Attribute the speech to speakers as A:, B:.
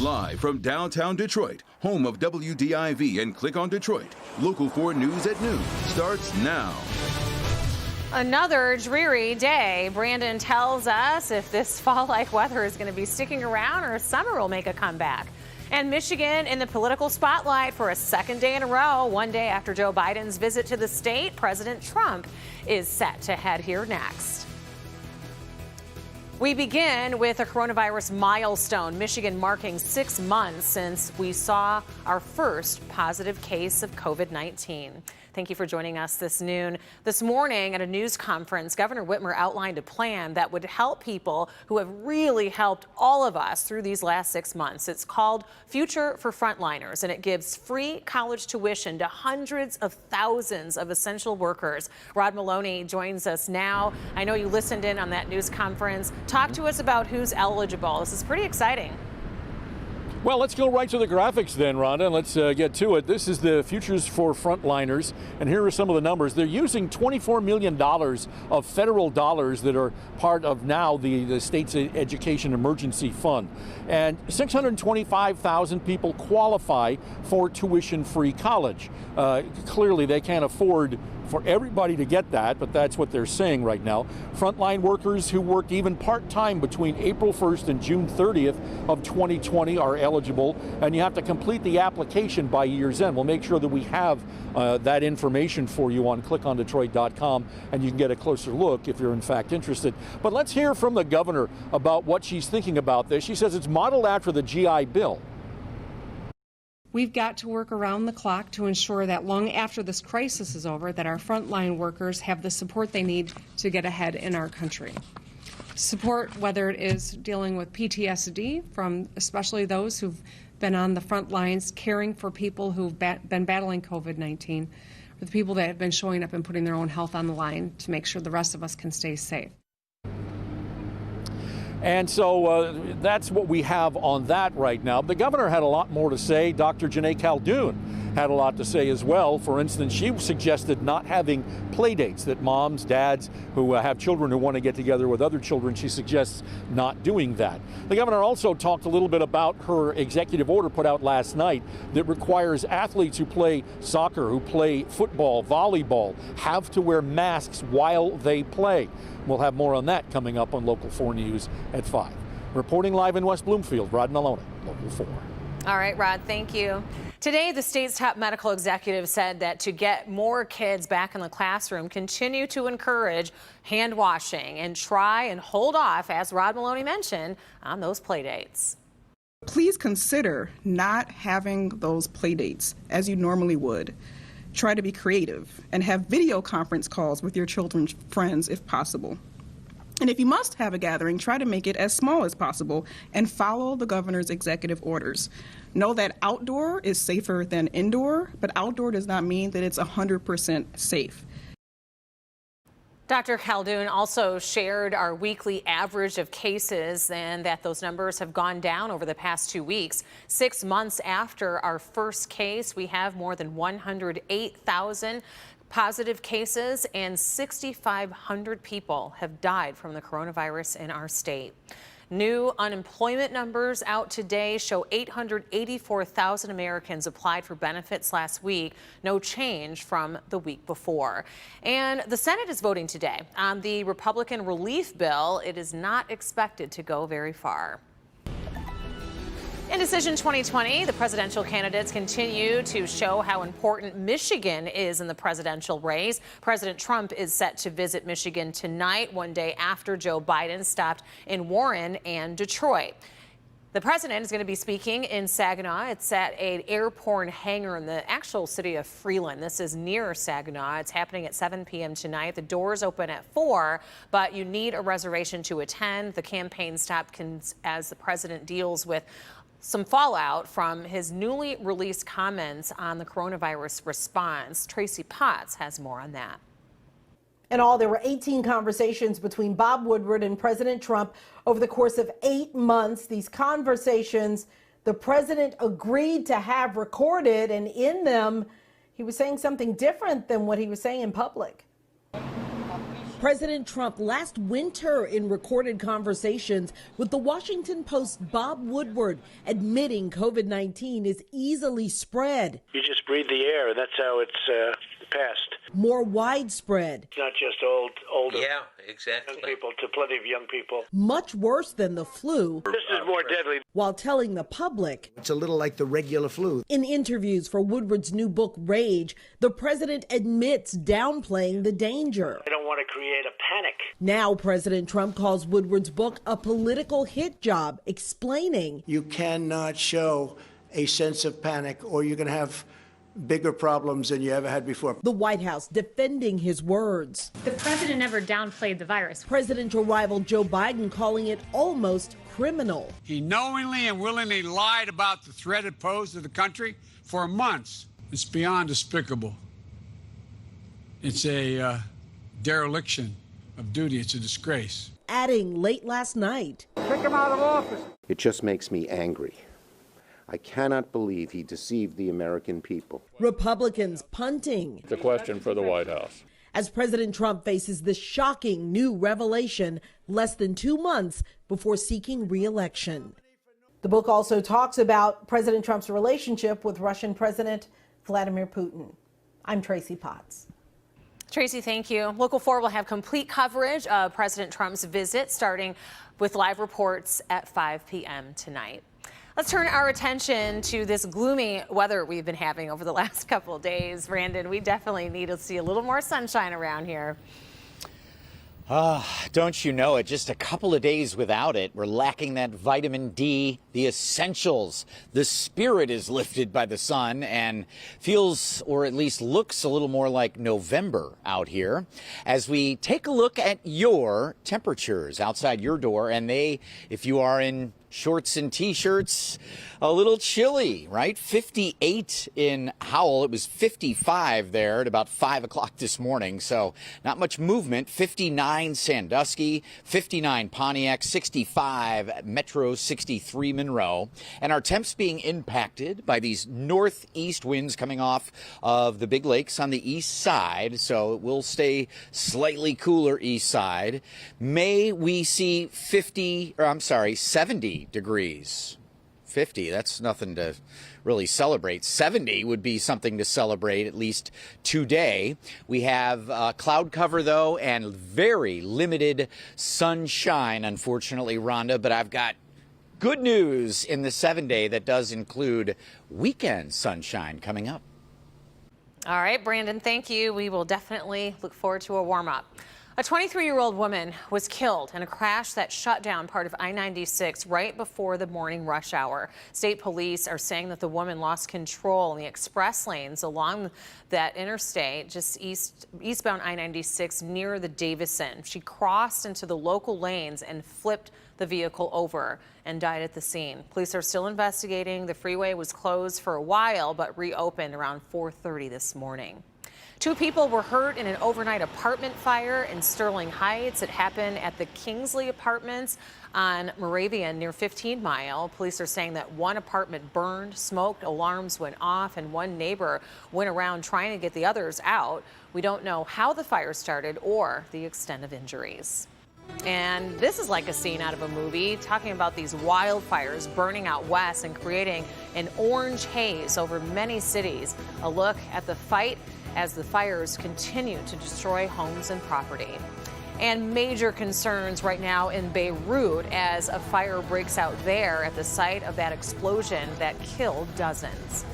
A: Live from downtown Detroit, home of WDIV and Click on Detroit, Local 4 News at noon starts now.
B: Another dreary day. Brandon tells us if this fall-like weather is going to be sticking around or summer will make a comeback. And Michigan in the political spotlight for a second day in a row. One day after Joe Biden's visit to the state, President Trump is set to head here next. We begin with a coronavirus milestone. Michigan marking 6 months since we saw our first positive case of COVID-19. Thank you for joining us this noon. This morning at a news conference, Governor Whitmer outlined a plan that would help people who have really helped all of us through these last 6 months. It's called Future for Frontliners, and it gives free college tuition to hundreds of thousands of essential workers. Rod Maloney joins us now. I know you listened in on that news conference. Talk to us about who's eligible. This is pretty exciting.
C: Well, let's go right to the graphics then, Rhonda, and let's get to it. This is the Futures for Frontliners, and here are some of the numbers. They're using $24 million of federal dollars that are part of now the state's education emergency fund. And 625,000 people qualify for tuition-free college. Clearly, they can't afford for everybody to get that, but that's what they're saying right now. Frontline workers who worked even part-time between April 1st and June 30th of 2020 are eligible, and you have to complete the application by year's end. We'll make sure that we have that information for you on clickondetroit.com, and you can get a closer look if you're in fact interested. But let's hear from the governor about what she's thinking about this. She says it's modeled after the GI Bill.
D: We've got to work around the clock to ensure that long after this crisis is over, that our frontline workers have the support they need to get ahead in our country. Support, whether it is dealing with PTSD from especially those who've been on the front lines caring for people who've been battling COVID-19, or the people that have been showing up and putting their own health on the line to make sure the rest of us can stay safe.
C: And so that's what we have on that right now. The governor had a lot more to say. Dr. Janae Caldoun had a lot to say as well. For instance, she suggested not having play dates, that moms, dads who have children who want to get together with other children, she suggests not doing that. The governor also talked a little bit about her executive order put out last night that requires athletes who play soccer, who play football, volleyball, have to wear masks while they play. We'll have more on that coming up on Local 4 News at 5. Reporting live in West Bloomfield, Rod Maloney, Local 4.
B: All right, Rod, thank you. Today, the state's top medical executive said that to get more kids back in the classroom, continue to encourage hand washing and try and hold off, as Rod Maloney mentioned, on those play dates.
E: Please consider not having those play dates as you normally would. Try to be creative and have video conference calls with your children's friends if possible. And if you must have a gathering, try to make it as small as possible and follow the governor's executive orders. Know that outdoor is safer than indoor, but outdoor does not mean that it's 100% safe.
B: Dr. Caldoun also shared our weekly average of cases and that those numbers have gone down over the past 2 weeks. 6 months after our first case, we have more than 108,000 positive cases and 6,500 people have died from the coronavirus in our state. New unemployment numbers out today show 884,000 Americans applied for benefits last week, no change from the week before. And the Senate is voting today on the Republican relief bill. It is not expected to go very far. In Decision 2020, the presidential candidates continue to show how important Michigan is in the presidential race. President Trump is set to visit Michigan tonight, one day after Joe Biden stopped in Warren and Detroit. The president is going to be speaking in Saginaw. It's at an airborne hangar in the actual city of Freeland. This is near Saginaw. It's happening at 7 p.m. tonight. The doors open at 4, but you need a reservation to attend. The campaign stopped as the president deals with some fallout from his newly released comments on the coronavirus response. Tracy Potts has more on that.
F: In all, there were 18 conversations between Bob Woodward and President Trump over the course of 8 months. These conversations, the president agreed to have recorded, and in them, he was saying something different than what he was saying in public. President Trump last winter in recorded conversations with the Washington Post's Bob Woodward, admitting COVID-19 is easily spread.
G: You just breathe the air, and that's how it's passed.
F: More widespread.
G: It's not just older.
H: Yeah, exactly.
G: Young people to plenty of young people.
F: Much worse than the flu.
G: This is more deadly.
F: While telling the public
I: it's a little like the regular flu.
F: in interviews for Woodward's new book, Rage, the president admits downplaying the danger.
G: I don't want to create a panic.
F: Now President Trump calls Woodward's book a political hit job, explaining
I: You cannot show a sense of panic, or you're going to have bigger problems than you ever had before.
F: the White House defending his words.
J: The president never downplayed the virus.
F: Presidential rival Joe Biden calling it almost criminal.
K: He knowingly and willingly lied about the threat it posed to the country for months. It's beyond despicable. It's a dereliction of duty. It's a disgrace.
F: Adding late last night,
K: Kick him out of office.
L: It just makes me angry. I cannot believe he deceived the American people.
F: Republicans punting
C: It's a question for the White House.
F: as President Trump faces this shocking new revelation less than 2 months before seeking re-election. The book also talks about President Trump's relationship with Russian President Vladimir Putin. I'm Tracy Potts.
B: Tracy, thank you. Local 4 will have complete coverage of President Trump's visit, starting with live reports at 5 p.m. tonight. Let's turn our attention to this gloomy weather we've been having over the last couple of days. Brandon, we definitely need to see a little more sunshine around here.
M: Don't you know it? Just a couple of days without it. We're lacking that vitamin D, the essentials. The spirit is lifted by the sun and feels, or at least looks, a little more like November out here. As we take a look at your temperatures outside your door, and they, if you are in shorts and T-shirts, a little chilly, right? 58 in Howell. It was 55 there at about 5 o'clock this morning, so not much movement. 59 Sandusky, 59 Pontiac, 65 Metro, 63 Monroe. And our temps being impacted by these northeast winds coming off of the big lakes on the east side, so it will stay slightly cooler east side. May we see 70 degrees. 50, that's nothing to really celebrate. 70 would be something to celebrate, at least today. We have cloud cover, though, and very limited sunshine, unfortunately, Rhonda. But I've got good news in the 7-day that does include weekend sunshine coming up.
B: All right, Brandon, thank you. We will definitely look forward to a warm-up. A 23-year-old woman was killed in a crash that shut down part of I-96 right before the morning rush hour. State police are saying that the woman lost control in the express lanes along that interstate just eastbound I-96 near the Davison. She crossed into the local lanes and flipped the vehicle over and died at the scene. Police are still investigating. The freeway was closed for a while but reopened around 4:30 this morning. 2 people were hurt in an overnight apartment fire in Sterling Heights. It happened at the Kingsley Apartments on Moravian near 15 Mile. Police are saying that 1 apartment burned, smoke alarms went off, and 1 neighbor went around trying to get the others out. We don't know how the fire started or the extent of injuries. And this is like a scene out of a movie, talking about these wildfires burning out west and creating an orange haze over many cities. A look at the fight as the fires continue to destroy homes and property. And major concerns right now in Beirut as a fire breaks out there at the site of that explosion that killed dozens.